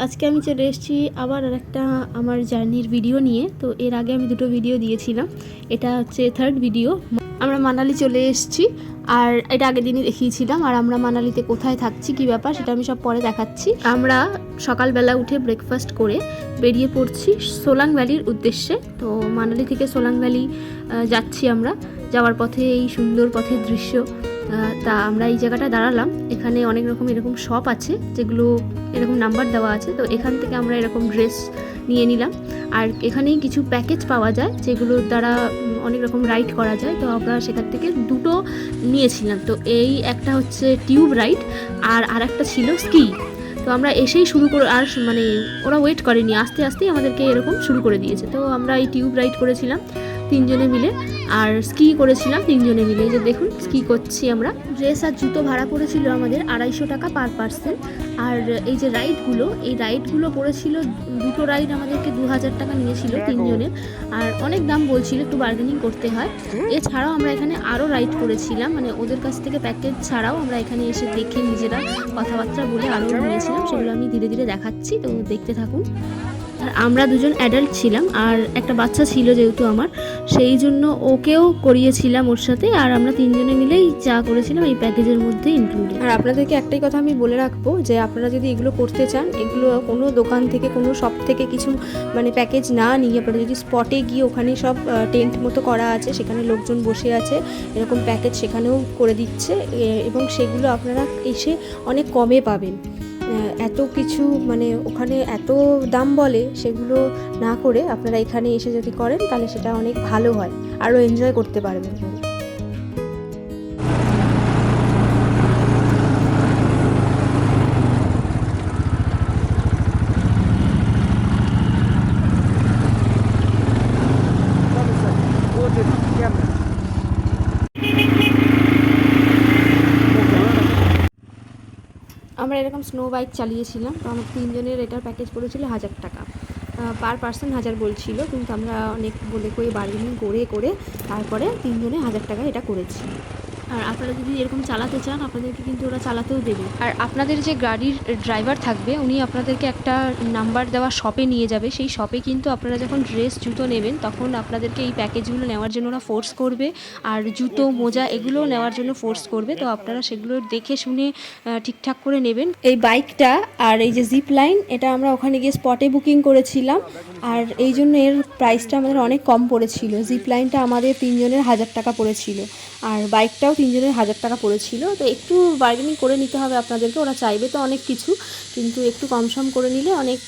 আজকে আমি চলে এসেছি আবার আরেকটা আমার জার্নির ভিডিও নিয়ে। তো এর আগে আমি দুটো ভিডিও দিয়েছিলাম, এটা হচ্ছে থার্ড ভিডিও। আমরা মানালি চলে এসেছি, আর এটা আগের দিনই দেখিয়েছিলাম। আর আমরা মানালিতে কোথায় থাকছি, কি ব্যাপার, সেটা আমি সব পরে দেখাচ্ছি। আমরা সকালবেলা উঠে ব্রেকফাস্ট করে বেরিয়ে পড়ছি সোলাং ভ্যালির উদ্দেশ্যে। তো মানালি থেকে সোলাং ভ্যালি যাচ্ছি আমরা। যাওয়ার পথে এই সুন্দর পথের দৃশ্য, তা আমরা এই জায়গাটা দাঁড়ালাম। এখানে অনেক রকম এরকম শপ আছে যেগুলো এরকম নাম্বার দেওয়া আছে। তো এখান থেকে আমরা এরকম ড্রেস নিয়ে নিলাম। আর এখানেই কিছু প্যাকেজ পাওয়া যায় যেগুলোর দ্বারা অনেক রকম রাইড করা যায়। তো আমরা সেখান থেকে দুটো নিয়েছিলাম। তো এই একটা হচ্ছে টিউব রাইড, আর একটা ছিল স্কি। তো আমরা এসেই শুরু করে, আর মানে ওরা ওয়েট করেনি, আস্তে আস্তেই আমাদেরকে এরকম শুরু করে দিয়েছে। তো আমরা এই টিউব রাইড করেছিলাম 3 জনে মিলে, আর স্কি করেছিলাম 3 জনে মিলে। যে দেখুন স্কি করছি আমরা। ড্রেস আর জুতো ভাড়া পড়েছিল আমাদের 250 টাকা পার পার্সন। আর এই যে রাইডগুলো পড়েছিল, দুটো রাইড আমাদেরকে 2000 টাকা নিয়েছিল 3 জনের। আর অনেক দাম বলছিল, একটু বার্গেনিং করতে হয়। এছাড়াও আমরা এখানে আরও রাইড করেছিলাম, মানে ওদের কাছ থেকে প্যাকেজ ছাড়াও আমরা এখানে এসে দেখে নিজেরা কথাবার্তা বলে আরও নিয়েছিলাম। সেগুলো আমি ধীরে ধীরে দেখাচ্ছি, তো দেখতে থাকুন। আর আমরা দুজন অ্যাডাল্ট ছিলাম, আর একটা বাচ্চা ছিল যেহেতু আমার, সেই জন্য ওকেও করিয়েছিলাম ওর সাথে। আর আমরা 3 জনে মিলেই যা করেছিলাম এই প্যাকেজের মধ্যে ইনক্লুডেড। আর আপনাদেরকে একটাই কথা আমি বলে রাখবো, যে আপনারা যদি এগুলো করতে চান, এগুলো কোনো দোকান থেকে, কোনো শপ থেকে কিছু মানে প্যাকেজ না নিয়ে আপনারা যদি স্পটে গিয়ে, ওখানে সব টেন্ট মতো করা আছে, সেখানে লোকজন বসে আছে, এরকম প্যাকেজ সেখানেও করে দিচ্ছে, এবং সেগুলো আপনারা এসে অনেক কমে পাবেন। এত কিছু মানে ওখানে এত দাম বলে, সেগুলো না করে আপনারা এখানে এসে যদি করেন তাহলে সেটা অনেক ভালো হয়, আরও এনজয় করতে পারবেন। আমরা এরকম স্নো বাইক চালিয়েছিলাম। তো আমার 3 জনের এটার প্যাকেজ পড়েছিল 1000 টাকা পার পার্সন। 1000 বলছিল, কিন্তু আমরা অনেক বলে কই বার্গেনিং করে তারপরে 3 জনে 1000 টাকা এটা করেছি। আর আপনারা যদি এরকম চালাতে চান, আপনাদেরকে কিন্তু ওরা চালাতেও দেবে। আর আপনাদের যে গাড়ির ড্রাইভার থাকবে, উনি আপনাদেরকে একটা নাম্বার দেওয়া শপে নিয়ে যাবে। সেই শপে কিন্তু আপনারা যখন ড্রেস জুতো নেবেন, তখন আপনাদেরকে এই প্যাকেজগুলো নেওয়ার জন্য ওরা ফোর্স করবে। আর জুতো মোজা এগুলোও নেওয়ার জন্য ফোর্স করবে। তো আপনারা সেগুলো দেখে শুনে ঠিকঠাক করে নেবেন। এই বাইকটা আর এই যে জিপ লাইন, এটা আমরা ওখানে গিয়ে স্পটে বুকিং করেছিলাম, আর এই জন্য এর প্রাইসটা আমাদের অনেক কম পড়েছিল। জিপ লাইনটা আমাদের 3 জনের 1000 টাকা পড়েছিল, আর বাইকটাও 3 জনের 1000 টাকা পড়েছিল। তো একটু বার্গেনিং করে নিতে হবে আপনাদেরকে, ওরা চাইবে তো অনেক কিছু, কিন্তু একটু কম সম করে নিলে অনেক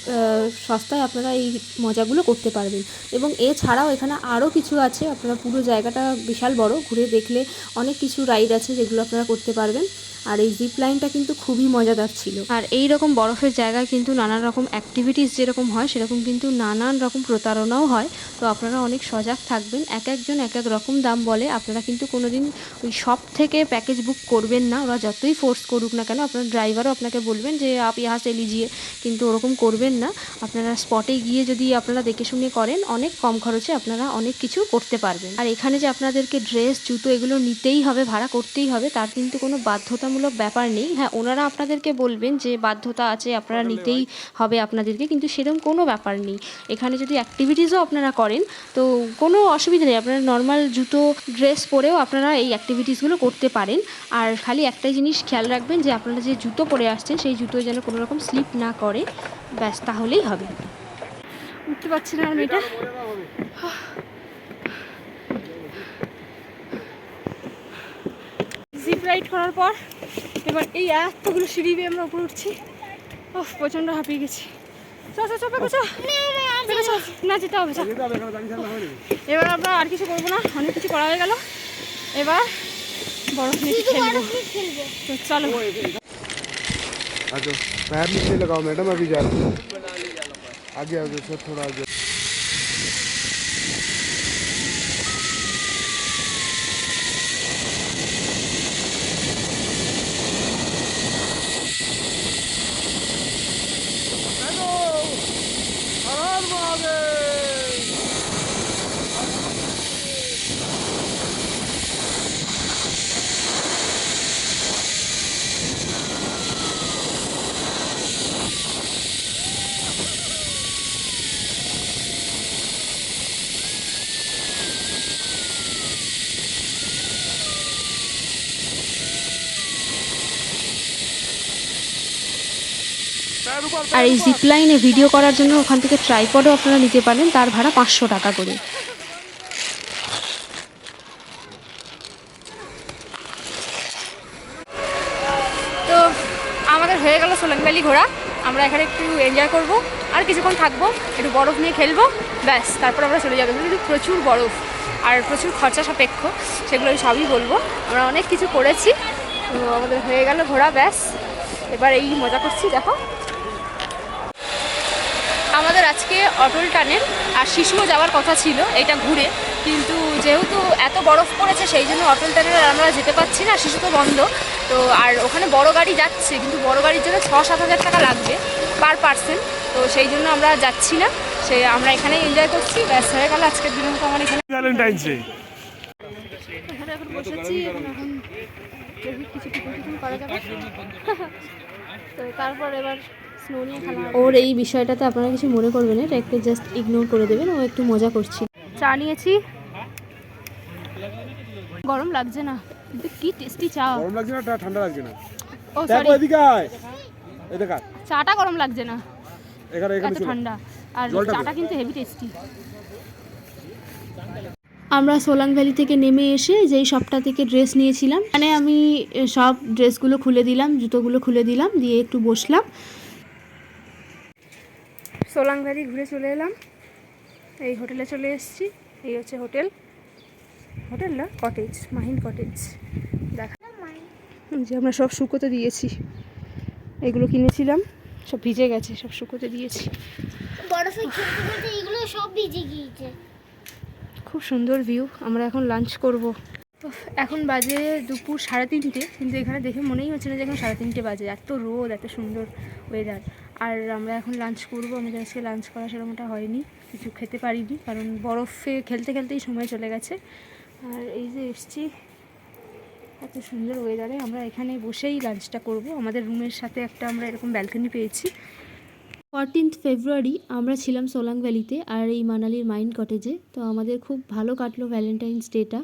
সস্তায় আপনারা এই মজাগুলো করতে পারবেন। এবং এছাড়াও এখানে আরও কিছু আছে, আপনারা পুরো জায়গাটা বিশাল বড়, ঘুরে দেখলে অনেক কিছু রাইড আছে যেগুলো আপনারা করতে পারবেন। আর এই জিপ লাইনটা কিন্তু খুবই মজাদার ছিল। আর এই রকম বরফের জায়গায় কিন্তু নানান রকম অ্যাক্টিভিটিস যেরকম হয়, সেরকম কিন্তু নানান রকম প্রতারণাও হয়। তো আপনারা অনেক সজাগ থাকবেন। এক একজন এক এক রকম দাম বলে। আপনারা কিন্তু কোনো দিন ওই শপ থেকে প্যাকেজ বুক করবেন না, ওরা যতই ফোর্স করুক না কেন। আপনার ড্রাইভারও আপনাকে বলবেন যে আপ ইহা সে লিজিয়ে, কিন্তু ওরকম করবেন না। আপনারা স্পটে গিয়ে যদি আপনারা দেখে শুনে করেন, অনেক কম খরচে আপনারা অনেক কিছু করতে পারবেন। আর এখানে যে আপনাদেরকে ড্রেস জুতো এগুলো নিতেই হবে, ভাড়া করতেই হবে, তার কিন্তু কোনো বাধ্যতামূলক ব্যাপার নেই। হ্যাঁ, ওনারা আপনাদেরকে বলবেন যে বাধ্যতা আছে, আপনারা নিতেই হবে আপনাদেরকে, কিন্তু সেরকম কোনো ব্যাপার নেই। এখানে যদি অ্যাক্টিভিটিসও আপনারা করেন, তো কোনো অসুবিধা নেই। আপনারা নর্মাল জুতো ড্রেস পরেও আপনারা এই অ্যাক্টিভিটিসগুলো করতে পারেন। আর খালি একটাই জিনিস খেয়াল রাখবেন, যে আপনারা যে জুতো পরে আসছেন, সেই জুতো যেন কোনো রকম স্লিপ না করে, ব্যাস তাহলেই হবে। উঠতে পারছি না আর মেয়েটা। জিপ রাইড করার পর এবার এই এতগুলো সিঁড়ি বেয়ে আমরা উপরে উঠছি। প্রচণ্ড হাঁপিয়ে গেছি। না যেতে হবে। এবার আমরা আর কিছু করবো না, অনেক কিছু করা হয়ে গেল। এবার বরফ নিয়ে খেলবো। তো চলো। अच्छा पैर नीचे लगाओ मैडम, अभी जा रहा हूँ। आगे आगे सर, थोड़ा आगे। আর এই জিপ লাইনে ভিডিও করার জন্য ওখান থেকে ট্রাইপডও আপনারা নিতে পারেন, তার ভাড়া 500 টাকা করে। তো আমাদের হয়ে গেল সোলাং ভ্যালি ঘোরা। আমরা এখানে একটু এনজয় করব, আর কিছুক্ষণ থাকবো, একটু বরফ নিয়ে খেলবো, ব্যাস তারপর আমরা চলে যাবো। কিন্তু প্রচুর বরফ আর প্রচুর খরচা সাপেক্ষ, সেগুলো আমি সবই বলবো। আমরা অনেক কিছু করেছি, তো আমাদের হয়ে গেল ঘোরা, ব্যাস এবার এই মজা করছি। দেখো আমাদের আজকে অটল টানেল আর শিশুও যাওয়ার কথা ছিল এটা ঘুরে, কিন্তু যেহেতু এত বরফ পড়েছে সেই জন্য অটল টানেল আমরা যেতে পারছি না, শিশু তো বন্ধ। তো আর ওখানে বড় গাড়ি যাচ্ছে, কিন্তু বড় গাড়ির জন্য 6-7 হাজার টাকা লাগবে পার পার্সন, তো সেই জন্য আমরা যাচ্ছি না। আমরা এখানেই এনজয় করছি, ব্যাস হয়ে গেল আজকের দিনের মতো আমার এখানে। ভ্যালেন্টাইন্স ডে এখন বসেছি, এখন কিছু করা যাবে তো তারপর এবার স্নো নিয়ে খেলা। ওর এই বিষয়টাতে আপনারা কিছু মনে করবেন না, এটা একটু জাস্ট ইগনোর করে দেবেন, ও একটু মজা করছি। চা নিয়েছি, গরম লাগছে না, কিন্তু কি টেস্টি চা। গরম লাগছে না, ঠান্ডা লাগছে না। ও সরি, এদিকে আয়, এদিকে আয়। চাটা গরম লাগছে না, এখানে এত ঠান্ডা, আর চাটা কিন্তু হেভি টেস্টি। আমরা সোলাং ভ্যালি থেকে নেমে এসে যেই শপটা থেকে ড্রেস নিয়েছিলাম, মানে আমি সব ড্রেসগুলো খুলে দিলাম, জুতোগুলো খুলে দিলাম, দিয়ে একটু বসলাম। সোলাং ভ্যালি ঘুরে চলে এলাম, এই হোটেলে চলে এসেছি। এই হচ্ছে হোটেল, হোটেল না কটেজ, মাহিন কটেজ। দেখা যে আমরা সব শুকোতে দিয়েছি, এগুলো কিনেছিলাম, সব ভিজে গেছে, সব শুকোতে দিয়েছি। বরফে খেলতে খেলতে এগুলো সব ভিজে গিয়েছে। খুব সুন্দর ভিউ। আমরা এখন লাঞ্চ করব। এখন বাজে দুপুর 3:30, কিন্তু এখানে দেখে মনেই হচ্ছে না যে এখন 3:30 বাজে, এত রোদ, এত সুন্দর ওয়েদার। আর আমরা এখন লাঞ্চ করব। আমাদের আজকে লাঞ্চ করা সেরকমটা হয়নি, কিছু খেতে পারিনি, কারণ বরফে খেলতে খেলতেই সময় চলে গেছে। আর এই যে এসছি এত সুন্দর ওয়েদারে, আমরা এখানে বসেই লাঞ্চটা করব। আমাদের রুমের সাথে একটা আমরা এরকম ব্যালকনি পেয়েছি। 14 ফেব্রুয়ারি আমরা ছিলাম সোলাং ভ্যালিতে আর এই মানালির মাইন কটেজে। তো আমাদের খুব ভালো কাটলো ভ্যালেন্টাইন্স ডেটা।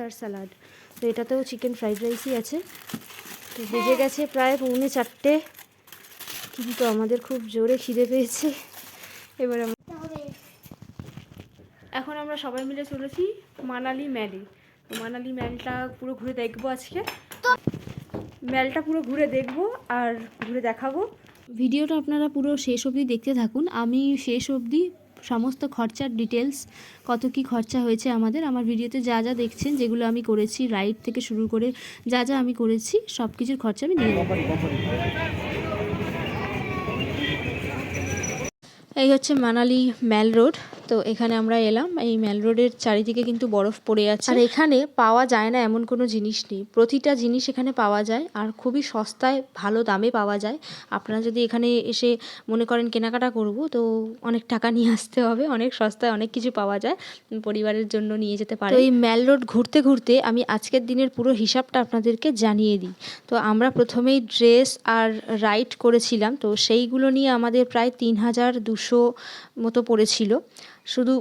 আর স্যালাড, তো এটাতেও চিকেন ফ্রাইড রাইসই আছে। তো বেজে গেছে প্রায় 3:45, কিন্তু আমাদের খুব জোরে খিদে পেয়েছে। এবার এখন আমরা সবাই মিলে চলেছি মানালি ম্যালে। তো মানালি ম্যালটা পুরো ঘুরে দেখবো আজকে, ম্যালটা পুরো ঘুরে দেখবো আর ঘুরে দেখাবো। ভিডিওটা আপনারা পুরো শেষ অবধি দেখতে থাকুন। আমি শেষ অবধি সমস্ত খরচার ডিটেলস, কত কি খরচা হয়েছে আমার ভিডিওতে যা যা দেখছেন, যেগুলো আমি করেছি, রাইড থেকে শুরু করে যা যা আমি করেছি, সব কিছুর খরচা আমি দিয়ে দেবো। এই হচ্ছে মানালি ম্যাল রোড। তো এখানে আমরা এলাম, এই ম্যাল রোডের চারিদিকে কিন্তু বরফ পড়ে আছে, আর এখানে পাওয়া যায় না এমন কোনো জিনিস নেই। প্রতিটা জিনিস এখানে পাওয়া যায়, আর খুবই সস্তায় ভালো দামে পাওয়া যায়। আপনারা যদি এখানে এসে মনে করেন কেনাকাটা করব, তো অনেক টাকা নিয়ে আসতে হবে। অনেক সস্তায় অনেক কিছু পাওয়া যায়, পরিবারের জন্য নিয়ে যেতে পারে। তো এই ম্যাল রোড ঘুরতে ঘুরতে আমি আজকের দিনের পুরো হিসাবটা আপনাদেরকে জানিয়ে দিই। তো আমরা প্রথমেই ড্রেস আর রাইড করেছিলাম, তো সেইগুলো নিয়ে আমাদের প্রায় 3200 মতো পড়েছিল, শুধু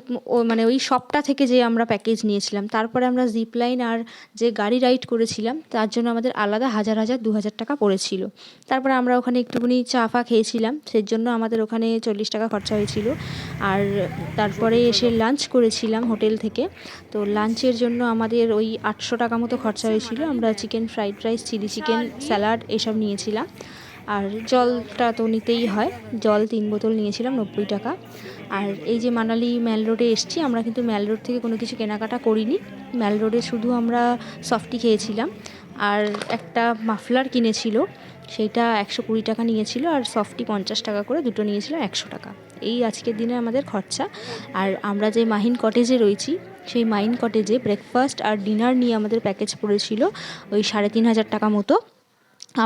মানে ওই শপটা থেকে যে আমরা প্যাকেজ নিয়েছিলাম। তারপরে আমরা জিপ লাইন আর যে গাড়ি রাইড করেছিলাম তার জন্য আমাদের আলাদা 1000 টাকা পড়েছিল। তারপরে আমরা ওখানে একটুখানি চা ফা খেয়েছিলাম, সেই জন্য আমাদের ওখানে 40 টাকা খরচা হয়েছিল। আর তারপরে এসে লাঞ্চ করেছিলাম হোটেল থেকে, তো লাঞ্চের জন্য আমাদের ওই 800 টাকা মতো খরচা হয়েছিল। আমরা chicken fried rice, chilli chicken, salad এসব নিয়েছিলাম। আর জলটা তো নিতেই হয়, জল 3 বোতল নিয়েছিলাম, 90 টাকা। আর এই যে মানালি ম্যাল রোডে এসেছি, আমরা কিন্তু ম্যাল রোড থেকে কোনো কিছু কেনাকাটা করিনি। ম্যাল রোডে শুধু আমরা সফটি খেয়েছিলাম, আর একটা মাফলার কিনেছিল, সেইটা 120 টাকা নিয়েছিল, আর সফটি 50 টাকা করে, দুটো নিয়েছিল 100 টাকা। এই আজকের দিনে আমাদের খরচা। আর আমরা যে মাহিন কটেজে রয়েছি, সেই মাহিন কটেজে ব্রেকফাস্ট আর ডিনার নিয়ে আমাদের প্যাকেজ পড়েছিল ওই 3500 টাকা মতো।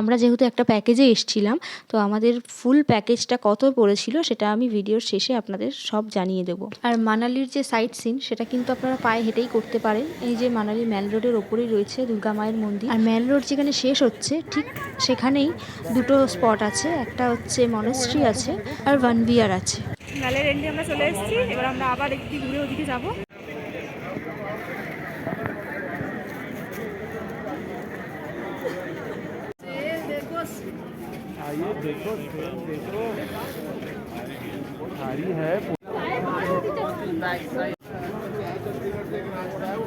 আমরা যেহেতু একটা প্যাকেজে এসেছিলাম, তো আমাদের ফুল প্যাকেজটা কত পড়েছিল সেটা আমি ভিডিওর শেষে আপনাদের সব জানিয়ে দেবো। আর মানালির যে সাইট সিন, সেটা কিন্তু আপনারা পায়ে হেঁটেই করতে পারেন। এই যে মানালি ম্যাল রোডের ওপরেই রয়েছে দুর্গা মায়ের মন্দির, আর ম্যাল রোড যেখানে শেষ হচ্ছে ঠিক সেখানেই দুটো স্পট আছে, একটা হচ্ছে মনেস্ট্রি আছে আর ভানভিয়ার আছে। ম্যালের এন্ডে আমরা চলে এসেছি, এবার আমরা আবার একটু ঘুরে ওদিকে যাবো। आइए देखो देखो सारी है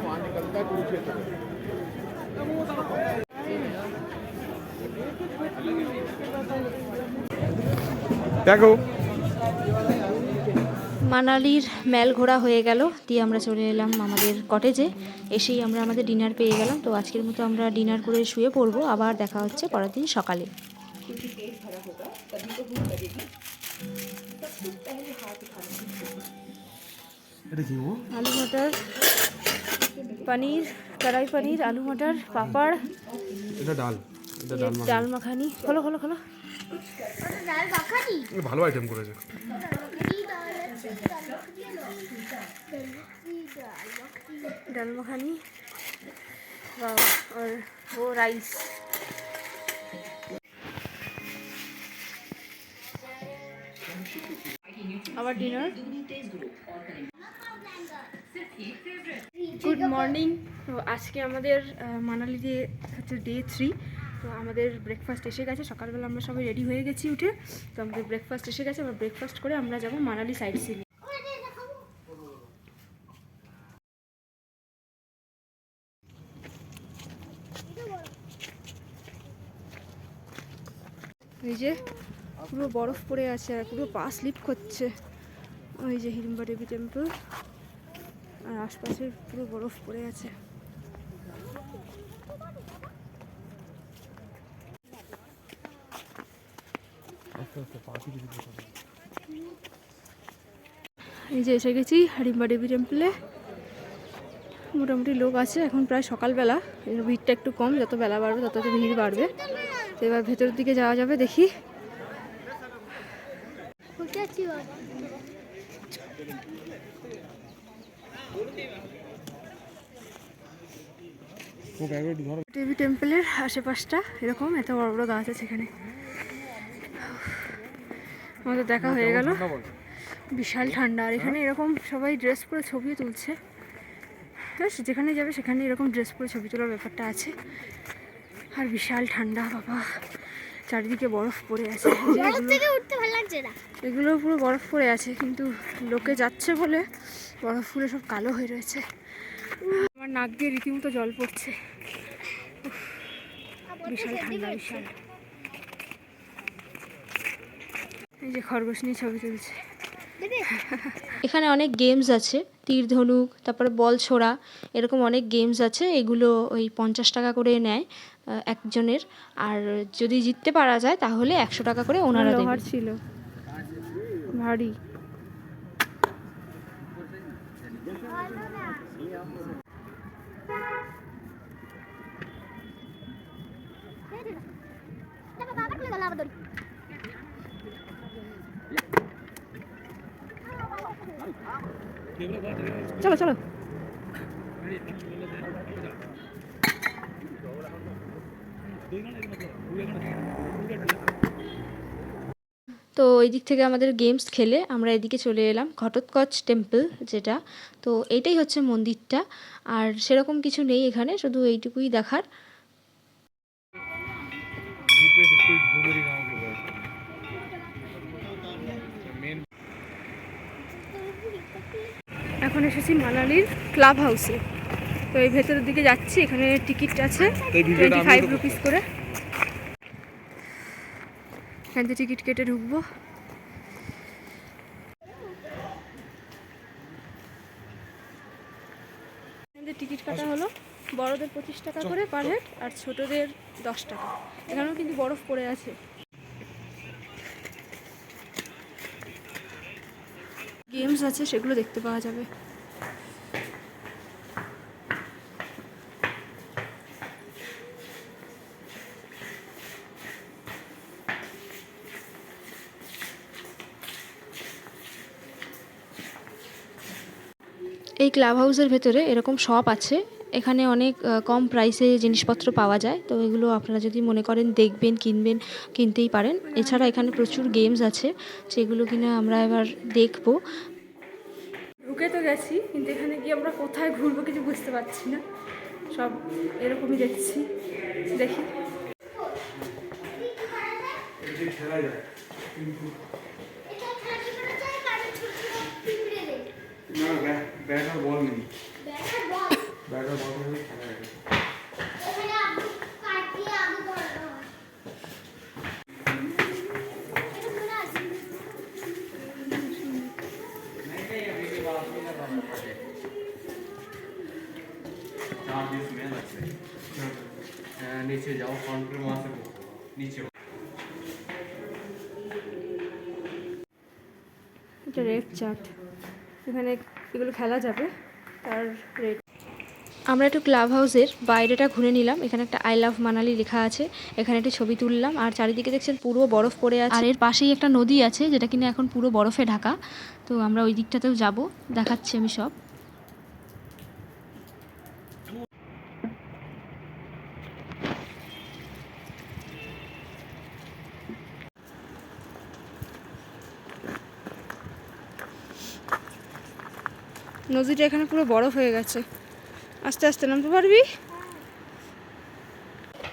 वहाँ निकलता है कुरुक्षेत्र देखो মানালির মেল ঘোরা হয়ে গেল, দিয়ে আমরা চলে এলাম আমাদের কটেজে। এসেই আমরা আমাদের ডিনার পেয়ে গেলাম। তো আজকের মতো আমরা ডিনার করে শুয়ে পড়বো, আবার দেখা হচ্ছে পরের দিন সকালে। আলু মটর পনির, কড়াই পনির, আলু মটর, পাপড়, এটা ডাল ডাল মাখানি। খোলো খোলো খোলো। ডাল মাখানি ভালো আইটেম করেছে ডাল মাখানি और वो राइस। আবার ডিনার। Good morning. তো আজকে আমাদের মানালিতে হচ্ছে ডে 3। তো আমাদের ব্রেকফাস্ট এসে গেছে, সকালবেলা আমরা সবাই রেডি হয়ে গেছি উঠে। তো আমাদের ব্রেকফাস্ট এসে গেছে, আবার ব্রেকফাস্ট করে আমরা যাব মানালি সাইড সিইং। এই যে পুরো বরফ পড়ে আছে আর পুরো পা স্লিপ করছে। ওই যে হিড়িম্বা দেবী টেম্পল, আর আশপাশে পুরো বরফ পড়ে আছে। এই যে এসে গেছি হিড়িম্বা দেবী টেম্পলে। মোটামুটি লোক আছে, এখন প্রায় সকালবেলা, ভিড়টা একটু কম, যত বেলা বাড়বে তত ভিড় বাড়বে। তো এবার ভেতরের দিকে যাওয়া যাবে, দেখি। দেবী টেম্পলের আশেপাশটা এরকম, এত বড় বড় গাছ আছে এখানে। আমাদের দেখা হয়ে গেল। বিশাল ঠান্ডা, আর এখানে এরকম সবাই ড্রেস পরে ছবিও তুলছে। যেখানে যাবে সেখানে এরকম ড্রেস পরে ছবি তোলার ব্যাপারটা আছে। আর বিশাল ঠান্ডা বাবা, চারিদিকে বরফ পড়ে আছে। এগুলো পুরো বরফ পড়ে আছে, কিন্তু লোকে যাচ্ছে বলে বরফ পুরো সব কালো হয়ে রয়েছে। আমার নাক দিয়ে রীতিমতো জল পড়ছে। বিশাল ঠান্ডা, বিশাল। এই যে খরগোশ নিয়ে ছবি তুলছে। এখানে অনেক গেমস আছে, তীর ধনুক, তারপরে বল ছোড়া, এরকম অনেক গেমস আছে। এগুলো ওই 50 টাকা করে নেয় একজনের, আর যদি জিততে পারা যায় তাহলে 100 টাকা করে ওনারা দেবে। ছিল ভারী। চলো চলো। তো এই দিক থেকে আমাদের গেমস খেলে আমরা এদিকে চলে এলাম ঘটোৎকচ টেম্পল যেটা। তো এইটাই হচ্ছে মন্দিরটা, আর সেরকম কিছু নেই এখানে, শুধু এইটুকুই দেখার। এখন এসেছি মানালির ক্লাব হাউসে। তো এই ভেতরের দিকে যাচ্ছি, এখানে টিকিট আছে 25 রুপিস করে। এখান থেকে টিকিট কেটে ঢুকবো। টিকিট কাটা হলো, বড়দের 25 টাকা করে পার হেড, আর ছোটদের 10 টাকা। এখানেও কিন্তু বরফ পড়ে আছে। গেমস আছে, সেগুলো দেখতে পাওয়া যাবে। এই ক্লাব হাউসের ভেতরে এরকম শপ আছে, এখানে অনেক কম প্রাইসে জিনিসপত্র পাওয়া যায়। তো এগুলো আপনারা যদি মনে করেন দেখবেন, কিনবেন, কিনতেই পারেন। এছাড়া এখানে প্রচুর গেমস আছে, যেগুলো কিনা আমরা এবার দেখবো। ঢুকে তো গেছি, কিন্তু এখানে গিয়ে আমরা কোথায় ঘুরবো কিছু বুঝতে পারছি না, সব এরকমই দেখছি। দেখি খেলা যায় কিন্তু এটা খালি করা যায় কারণ ছোট ছোট পিঁপড়ে রে না ব্যাট আর বল নেই ব্যাটার বল ব্যাট আর বল নিয়ে খেলা যায় ওখানে আলু কাটিয়ে আলু করানো হয় এটা মনে আছে नीचे जाओ काउंटर वहाँ से नीचे এটা রেট চার্ট, এখানে এগুলো খেলা যাবে তার রেট। আমরা একটু ক্লাব হাউসের বাইরেটা ঘুরে নিলাম। এখানে একটা আই লাভ মানালি লেখা আছে, এখানে একটি ছবি তুললাম। আর চারিদিকে দেখছেন পুরো বরফ পড়ে আছে। আর এর পাশেই একটা নদী আছে যেটা কিনা এখন পুরো বরফে ঢাকা। তো আমরা ওই দিকটাতেও যাব, দেখাচ্ছি আমি সব। নদীটা এখানে পুরো বরফ হয়ে গেছে, আস্তে আস্তে নামতে পারবি।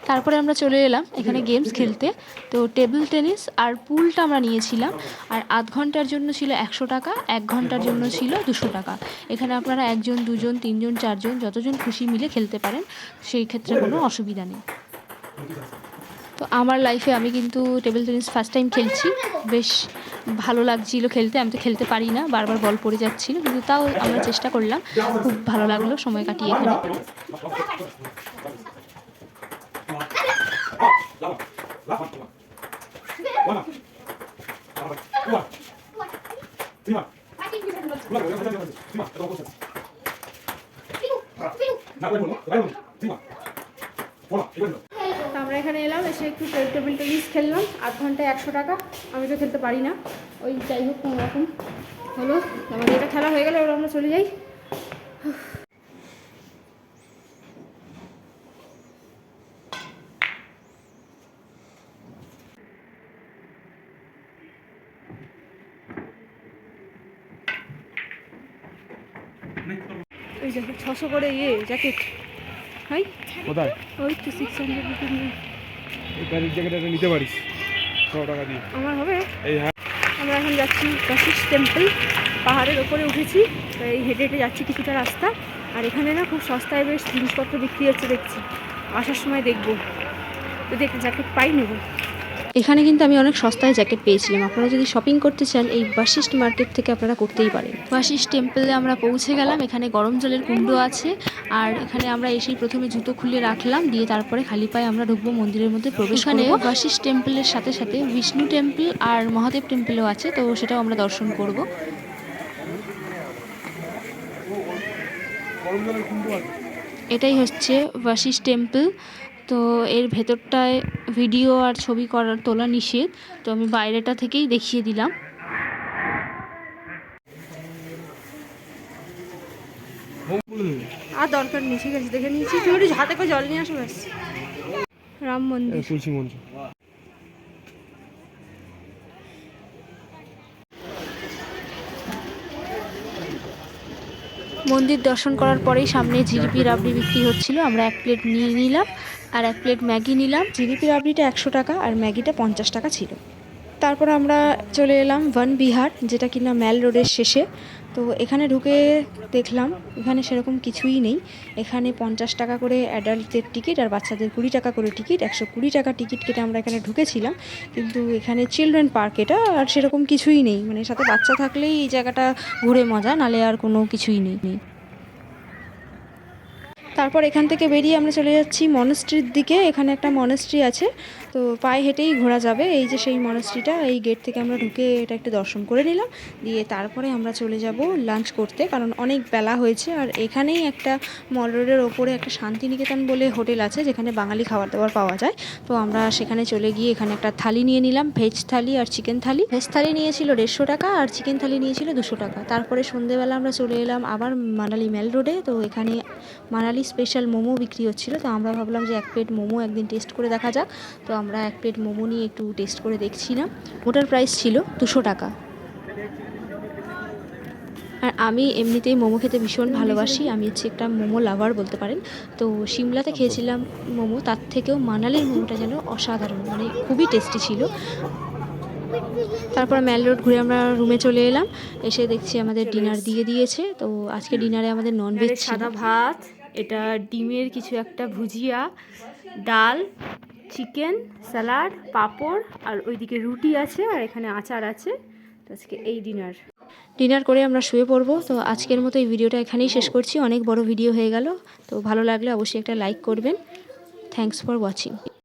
তারপরে আমরা চলে এলাম এখানে গেমস খেলতে। তো টেবিল টেনিস আর পুলটা আমরা নিয়েছিলাম। আর আধ ঘন্টার জন্য ছিল 100 টাকা, 1 ঘন্টার জন্য ছিল 200 টাকা। এখানে আপনারা 1 জন 2 জন 3 জন 4 জন যতজন খুশি মিলে খেলতে পারেন, সেই ক্ষেত্রে কোনো অসুবিধা নেই। তো আমার লাইফে আমি কিন্তু টেবিল টেনিস ফার্স্ট টাইম খেলছি, বেশ ভালো লাগছিল খেলতে। আমি তো খেলতে পারি না, বারবার বল পড়ে যাচ্ছিল, কিন্তু তাও আমরা চেষ্টা করলাম। খুব ভালো লাগলো সময় কাটিয়ে এখানে। তো আমরা এখানে এলাম, এসে একটু টেবিল টেনিস খেললাম। আধ ঘন্টায় 100 টাকা। আমি তো খেলতে পারি না, ওই যাই হোক কোনো রকম হলো। আমাদের এটা খেলা হয়ে গেলে এবার আমরা চলে যাই। ওই দেখো 600 করে জ্যাকেট, হয় কোথায় ওই তো 600 রুপিস। এই প্যারিস জ্যাকেটটা নিতে পারিস 100 টাকা দিয়ে আমার হবে। এই হ্যাঁ আমরা এখন যাচ্ছি বাশিষ্ঠ টেম্পল, পাহাড়ের ওপরে উঠেছি। তো এই হেঁটে হেঁটে যাচ্ছি কিছুটা রাস্তা। আর এখানে না খুব সস্তায় বেশ জিনিসপত্র বিক্রি হচ্ছে দেখছি, আসার সময় দেখবো, যদি একটা জ্যাকেট পাই নেবো। এখানে কিন্তু আমি অনেক সস্তায় জ্যাকেট পেয়েছিলাম। আপনারা যদি শপিং করতে চান এই বাশিষ্ঠ মার্কেট থেকে আপনারা করতেই পারেন। বাশিষ্ঠ টেম্পলে আমরা পৌঁছে গেলাম। এখানে গরম জলের কুণ্ড আছে। আর এখানে আমরা এসেই প্রথমে জুতো খুলে রাখলাম, দিয়ে তারপরে খালি পায়ে আমরা ঢুকবো মন্দিরের মধ্যে প্রবেশ। এখানে বাশিষ্ঠ টেম্পলের সাথে সাথে বিষ্ণু টেম্পল আর মহাদেব টেম্পলও আছে, তো সেটাও আমরা দর্শন করব। গরম জলের কুণ্ড আছে। এটাই হচ্ছে বাশিষ্ঠ টেম্পল। তো এর ভেতরটায় ভিডিও আর ছবি করার তোলা নিষেধ, তো আমি বাইরেটা থেকেই দেখিয়ে দিলাম। আর দরকার নেই, ঠিক আছে দেখে নিয়েছি। তুমি একটু হাতে করে জল নিয়ে আসো ব্যাস। রাম মন্দির, তুলসী মঞ্চ। মন্দির দর্শন করার পরেই সামনে জিলিপি রাবড়ি বিক্রি হচ্ছিল। আমরা 1 প্লেট নিয়ে নিলাম আর 1 প্লেট ম্যাগি নিলাম। জিলিপি রাবড়িটা 100 টাকা আর ম্যাগিটা 50 টাকা ছিল। তারপর আমরা চলে এলাম বন বিহার, যেটা কিনা ম্যাল রোডের শেষে। তো এখানে ঢুকে দেখলাম এখানে সেরকম কিছুই নেই। এখানে 50 টাকা করে অ্যাডাল্টদের টিকিট আর বাচ্চাদের 20 টাকা করে টিকিট। 120 টাকা টিকিট কেটে আমরা এখানে ঢুকেছিলাম, কিন্তু এখানে চিলড্রেন পার্ক এটা, আর সেরকম কিছুই নেই। মানে সাথে বাচ্চা থাকলেই এই জায়গাটা ঘুরে মজা, নালে আর কোনো কিছুই নেই। তারপর এখান থেকে বেরিয়ে আমরা চলে যাচ্ছি মনাস্ট্রির দিকে। এখানে একটা মনাস্ট্রি আছে, তো পায়ে হেঁটেই ঘোরা যাবে। এই যে সেই মনাস্ট্রিটা, এই গেট থেকে আমরা ঢুকে এটা একটু দর্শন করে নিলাম, দিয়ে তারপরে আমরা চলে যাব লাঞ্চ করতে, কারণ অনেক বেলা হয়েছে। আর এখানেই একটা মল রোডের ওপরে একটা শান্তিনিকেতন বলে হোটেল আছে, যেখানে বাঙালি খাবার দাবার পাওয়া যায়। তো আমরা সেখানে চলে গিয়ে এখানে একটা থালি নিয়ে নিলাম, ভেজ থালি আর চিকেন থালি। ভেজ থালি নিয়েছিল 150 টাকা আর চিকেন থালি নিয়েছিল 200 টাকা। তারপরে সন্ধেবেলা আমরা চলে এলাম আবার মানালি ম্যাল রোডে। তো এখানে মানালি স্পেশাল মোমো বিক্রি হচ্ছিল, তো আমরা ভাবলাম যে 1 প্লেট মোমো একদিন টেস্ট করে দেখা যাক। তো আমরা 1 প্লেট মোমো নিয়ে একটু টেস্ট করে দেখছিলাম। ওটার প্রাইস ছিল 200 টাকা। আর আমি এমনিতেই মোমো খেতে ভীষণ ভালোবাসি, আমি হচ্ছে একটা মোমো লাভার বলতে পারেন। তো সিমলাতে খেয়েছিলাম মোমো, তার থেকেও মানালির মোমোটা যেন অসাধারণ, মানে খুবই টেস্টি ছিল। তারপর ম্যাল রোড ঘুরে আমরা রুমে চলে এলাম, এসে দেখছি আমাদের ডিনার দিয়ে দিয়েছে। তো আজকে ডিনারে আমাদের ননভেজ ছিল। সাদা ভাত, এটা ডিমের কিছু একটা ভুজিয়া, ডাল, চিকেন, স্যালাড, পাঁপড়, আর ওইদিকে রুটি আছে, আর এখানে আচার আছে। তো আজকে এই ডিনার করে আমরা শুয়ে পড়বো। তো আজকের মতো এই ভিডিওটা এখানেই শেষ করছি, অনেক বড় ভিডিও হয়ে গেল। তো ভালো লাগলে অবশ্যই একটা লাইক করবেন। Thanks for watching.